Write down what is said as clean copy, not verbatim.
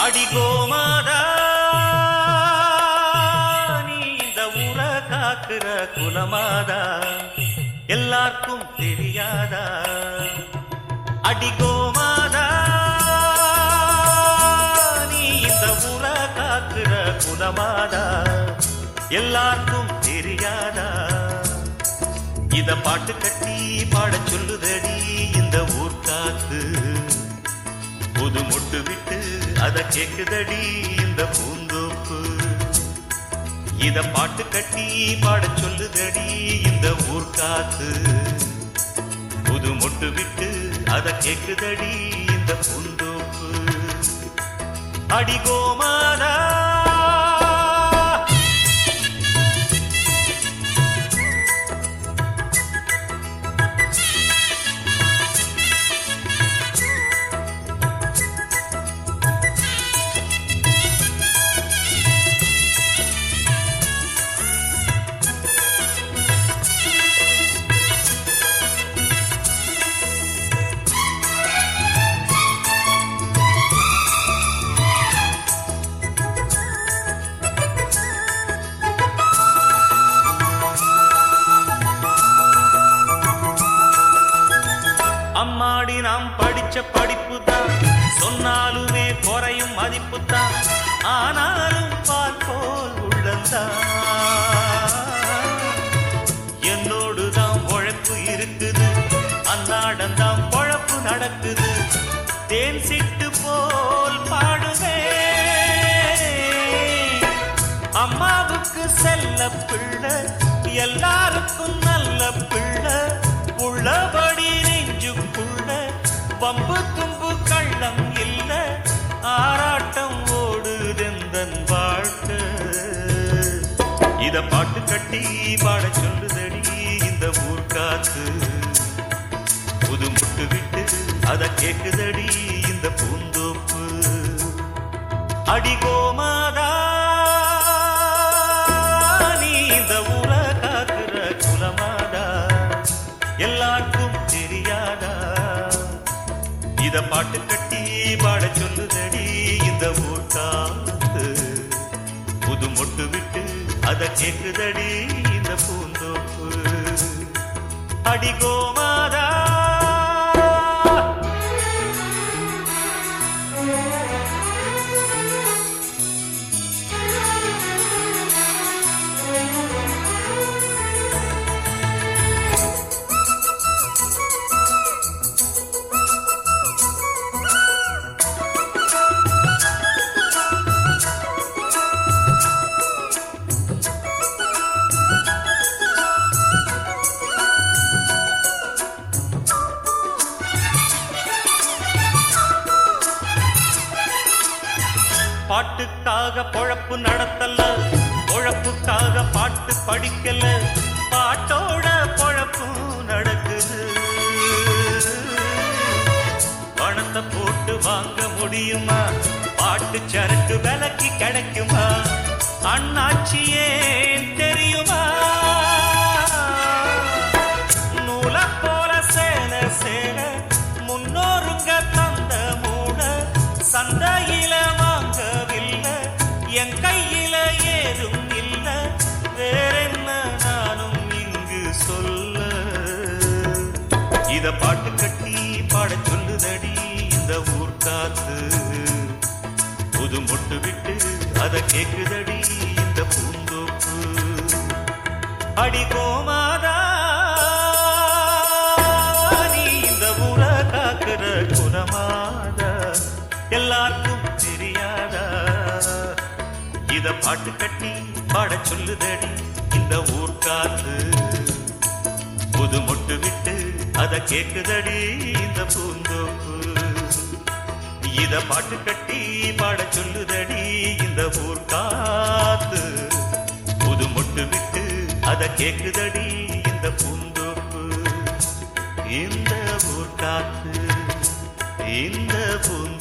அடி கோமாதா நீ இந்த ஊர காக்குற குலமாதா எல்லாருக்கும் தெரியாதா அடி கோமாதா நீ இந்த ஊர காக்குற குலமாதா எல்லாருக்கும் தெரியாதா இத பாட்டு கட்டி பாட சொல்லுதடி இந்த ஊர் காத்து புது முட்டு விட்டு அத கேக்குதடி இந்த பூந்தோப்பு இத பாட்டு கட்டி பாட சொல்லுதடி இந்த ஊர் காத்து புது முட்டு விட்டு அத கேக்குதடி இந்த பூந்தோப்பு அடி கோமாதா அம்மாடி நாம் படிச்ச படிப்புதான் சொன்னாலுமே குறையும் மதிப்புதான் ஆனாலும் பால் போல் உள்ளந்தான் என்னோடுதான் உழைப்பு இருக்குது அன்னாடந்தான் பொழப்பு நடக்குது தேன் சிட்டு போல் பாடுவே அம்மாவுக்கு செல்ல பிள்ளை எல்லாருக்கும் நல்ல பிள்ளை உள்ளபடி நெஞ்சுக்குள்ள வம்பு தும்பு கள்ளம் இல்ல ஆராட்டம் ஓடுதெந்தன் வாழ்க்கை இத பாட்டு கட்டி பாட சொல்லுதடி இந்த ஊர் காத்து புது முட்டு விட்டு அத கேக்குதடி இந்த பூந்தோப்பு அடி கோமாதா நீ இந்த ஊர காக்குற குலமாதா எல்லாருக்கும் தெரியாதா இத பாட்டு கட்டி பாட சொல்லுதடி இந்த ஊர் காத்து புது மொட்டு விட்டு அத கேக்குதடி இந்த பூந்தோப்பு அடி கோமாதா பாட்டுக்காக பொழப்பு நடத்தல பொழப்புக்காக பாட்டு படிக்கல பாட்டோட பொழப்பு நடக்குது பணத்தை போட்டு வாங்க முடியுமா பாட்டு சரக்கு விலைக்கு கிடைக்குமா அண்ணாச்சியே தெரியுமா நூல போல சேல சேல முன்னோருங்க தந்த மூட சந்தையில என் கையில ஏதும் இல்ல வேறென்ன நானும் இங்கு சொல்ல இத பாட்டு கட்டி பாட சொல்லுதடி இந்த ஊர் காத்து புது மொட்டு விட்டு அத கேக்குதடி இந்த பூந்தோப்பு அடி கோமாதா நீ இந்த ஊர காக்குற குலமாதா எல்லாருக்கும் தெரியாதா இத பாட்டு கட்டி பாட சொல்லுதடி இந்த ஊர் காத்து புது மொட்டு விட்டு அத கேக்குதடி இந்த பூந்தோப்பு இத பாட்டு கட்டி பாட சொல்லுதடி இந்த ஊர் காத்து புது மொட்டு விட்டு அத கேக்குதடி இந்த பூந்தோப்பு இந்த ஊர் காத்து இந்த பூந்தோப்பு